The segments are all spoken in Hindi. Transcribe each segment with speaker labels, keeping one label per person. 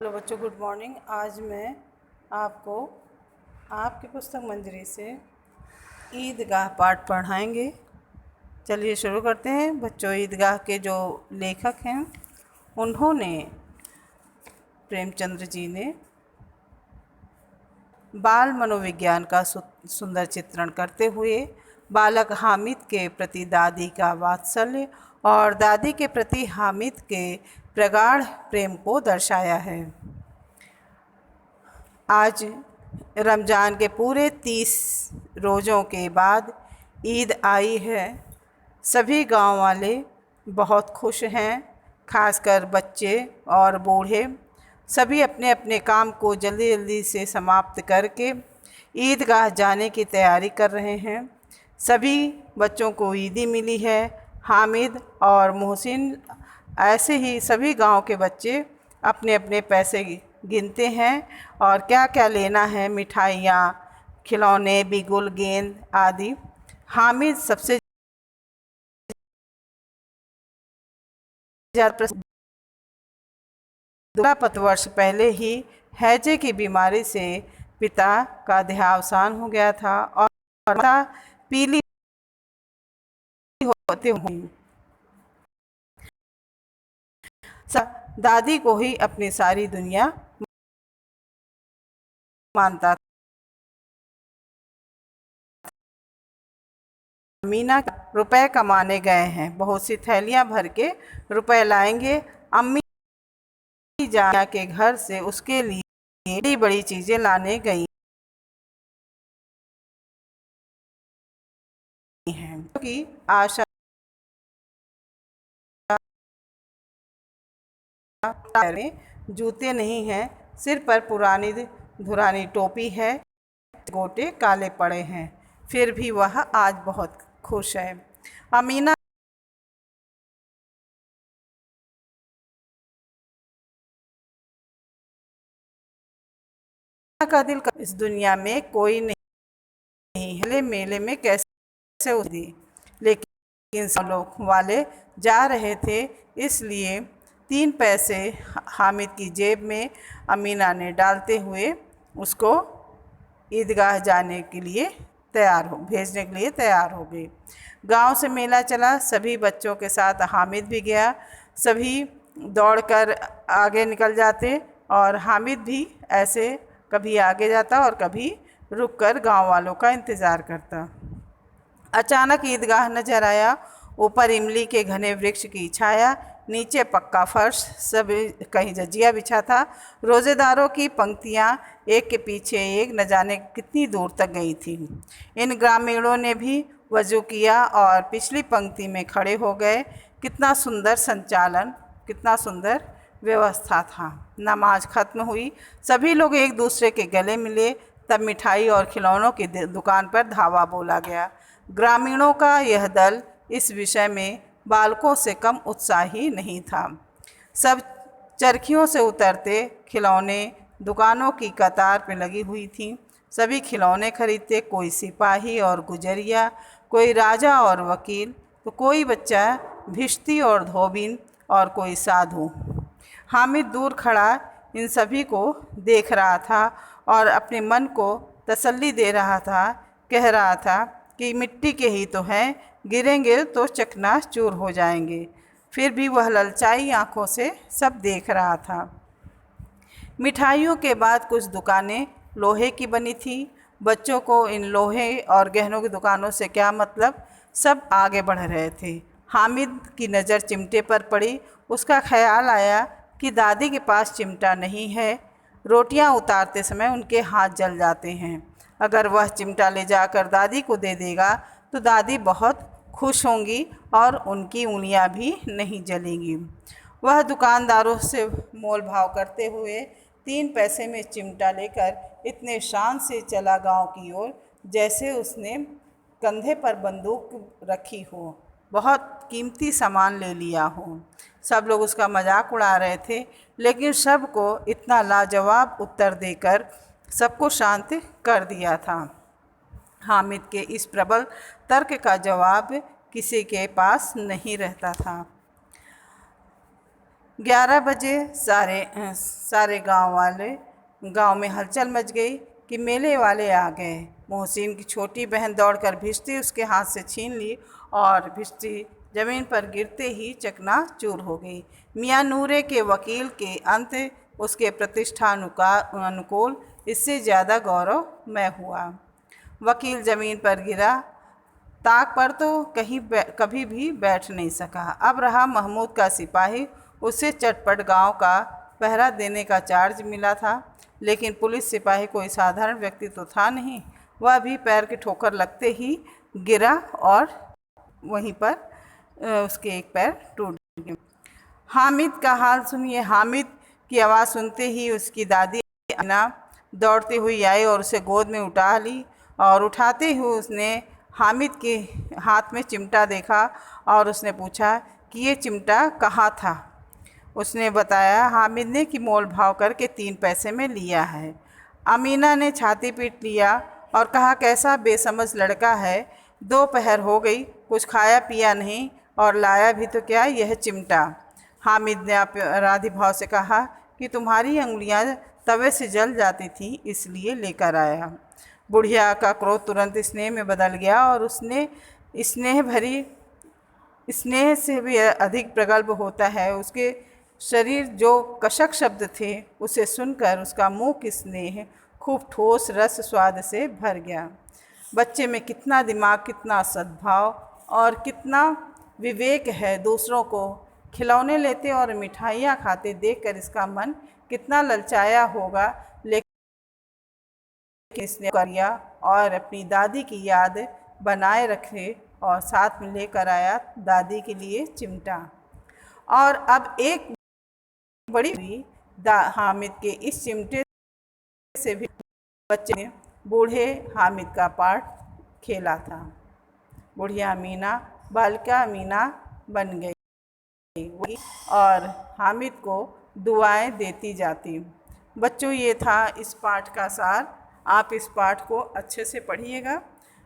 Speaker 1: हेलो बच्चों, गुड मॉर्निंग। आज मैं आपको आपकी पुस्तक मंजरी से ईदगाह पाठ पढ़ाएंगे। चलिए शुरू करते हैं। बच्चों, ईदगाह के जो लेखक हैं उन्होंने प्रेमचंद्र जी ने बाल मनोविज्ञान का सुंदर चित्रण करते हुए बालक हामिद के प्रति दादी का वात्सल्य और दादी के प्रति हामिद के प्रगाढ़ प्रेम को दर्शाया है। आज रमज़ान के पूरे 30 रोज़ों के बाद ईद आई है। सभी गांव वाले बहुत खुश हैं, खासकर बच्चे और बूढ़े। सभी अपने अपने काम को जल्दी जल्दी से समाप्त करके ईदगाह जाने की तैयारी कर रहे हैं। सभी बच्चों को ईदी मिली है। हामिद और मोहसिन, ऐसे ही सभी गांव के बच्चे अपने अपने पैसे गिनते हैं और क्या क्या लेना है, मिठाइयाँ, खिलौने, बिगुल, गेंद आदि। हामिद सबसे ज़्यादा 2 वर्ष पहले ही हैजे की बीमारी से पिता का देहावसान हो गया था और माता पीली होते हुए दादी को ही अपनी सारी दुनिया मानता था। मीना रुपए कमाने गए हैं, बहुत सी थैलियां भर के रुपए लाएंगे। अम्मी जाना के घर से उसके लिए बड़ी बड़ी चीजें लाने गई हैं, क्योंकि आशा में जूते नहीं हैं, सिर पर पुरानी धुरानी टोपी है, गोटे काले पड़े हैं, फिर भी वह आज बहुत खुश है। अमीना का दिल इस दुनिया में कोई नहीं है, मेले में कैसे उदी, लेकिन सब लोग वाले जा रहे थे, इसलिए 3 पैसे हामिद की जेब में अमीना ने डालते हुए उसको ईदगाह जाने के लिए भेजने के लिए तैयार हो गई। गांव से मेला चला, सभी बच्चों के साथ हामिद भी गया। सभी दौड़कर आगे निकल जाते और हामिद भी ऐसे कभी आगे जाता और कभी रुककर गांव वालों का इंतज़ार करता। अचानक ईदगाह नजर आया। ऊपर इमली के घने वृक्ष की छाया, नीचे पक्का फर्श, सब कहीं जजिया बिछा था। रोज़ेदारों की पंक्तियां एक के पीछे एक न जाने कितनी दूर तक गई थी। इन ग्रामीणों ने भी वज़ू किया और पिछली पंक्ति में खड़े हो गए। कितना सुंदर संचालन, कितना सुंदर व्यवस्था था। नमाज खत्म हुई, सभी लोग एक दूसरे के गले मिले। तब मिठाई और खिलौनों की दुकान पर धावा बोला गया। ग्रामीणों का यह दल इस विषय में बालकों से कम उत्साही नहीं था। सब चरखियों से उतरते, खिलौने दुकानों की कतार पे लगी हुई थी। सभी खिलौने खरीदते, कोई सिपाही और गुजरिया, कोई राजा और वकील, तो कोई बच्चा भिश्ती और धोबिन और कोई साधु। हामिद दूर खड़ा इन सभी को देख रहा था और अपने मन को तसल्ली दे रहा था। कह रहा था कि मिट्टी के ही तो हैं, गिरेंगे तो चकनाचूर हो जाएंगे। फिर भी वह ललचाई आंखों से सब देख रहा था। मिठाइयों के बाद कुछ दुकानें लोहे की बनी थी। बच्चों को इन लोहे और गहनों की दुकानों से क्या मतलब, सब आगे बढ़ रहे थे। हामिद की नज़र चिमटे पर पड़ी। उसका ख्याल आया कि दादी के पास चिमटा नहीं है। रोटियां उतारते समय उनके हाथ जल जाते हैं। अगर वह चिमटा ले जाकर दादी को दे देगा तो दादी बहुत खुश होंगी और उनकी उंगलियां भी नहीं जलेंगी। वह दुकानदारों से मोल भाव करते हुए 3 पैसे में चिमटा लेकर इतने शान से चला गांव की ओर, जैसे उसने कंधे पर बंदूक रखी हो, बहुत कीमती सामान ले लिया हो। सब लोग उसका मजाक उड़ा रहे थे, लेकिन सबको इतना लाजवाब उत्तर देकर सबको शांत कर दिया था। हामिद के इस प्रबल तर्क का जवाब किसी के पास नहीं रहता था। 11 बजे सारे गांव में हलचल मच गई कि मेले वाले आ गए। मोहसिन की छोटी बहन दौड़कर भिश्ती उसके हाथ से छीन ली और भिश्ती ज़मीन पर गिरते ही चकनाचूर हो गई। मियाँ नूरे के वकील के अंत उसके प्रतिष्ठा अनुकूल इससे ज़्यादा गौरवमय हुआ। वकील ज़मीन पर गिरा, ताक पर तो कभी भी बैठ नहीं सका। अब रहा महमूद का सिपाही, उसे चटपट गांव का पहरा देने का चार्ज मिला था, लेकिन पुलिस सिपाही कोई साधारण व्यक्ति तो था नहीं। वह भी पैर की ठोकर लगते ही गिरा और वहीं पर उसके एक पैर टूट गया। हामिद का हाल सुनिए। हामिद की आवाज़ सुनते ही उसकी दादी अमीना दौड़ती हुई आई और उसे गोद में उठा ली, और उठाते हुए उसने हामिद के हाथ में चिमटा देखा और उसने पूछा कि ये चिमटा कहाँ था। उसने बताया हामिद ने कि मोल भाव करके 3 पैसे में लिया है। अमीना ने छाती पीट लिया और कहा, कैसा बेसमझ लड़का है, 2 पहर हो गई, कुछ खाया पिया नहीं और लाया भी तो क्या यह चिमटा। हामिद ने अपराधी भाव से कहा कि तुम्हारी अंगुलियां तवे से जल जाती थी इसलिए लेकर आया। बुढ़िया का क्रोध तुरंत स्नेह में बदल गया और उसने स्नेह से भी अधिक प्रगल्भ होता है। उसके शरीर जो कशक शब्द थे उसे सुनकर उसका मुँह की स्नेह खूब ठोस रस स्वाद से भर गया। बच्चे में कितना दिमाग, कितना सद्भाव और कितना विवेक है। दूसरों को खिलौने लेते और मिठाइयाँ खाते देखकर इसका मन कितना ललचाया होगा, लेकिन इसने किया और अपनी दादी की याद बनाए रखे और साथ में लेकर आया दादी के लिए चिमटा। और अब एक बड़ी हुई हामिद के इस चिमटे से भी बच्चे ने बूढ़े हामिद का पार्ट खेला था। बुढ़िया अमीना बालिका अमीना बन गई और हामिद को दुआएं देती जाती। बच्चों, ये था इस पाठ का सार। आप इस पाठ को अच्छे से पढ़िएगा।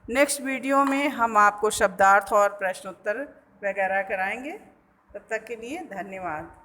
Speaker 1: नेक्स्ट वीडियो में हम आपको शब्दार्थ और प्रश्नोत्तर वगैरह कराएंगे। तब तक के लिए धन्यवाद।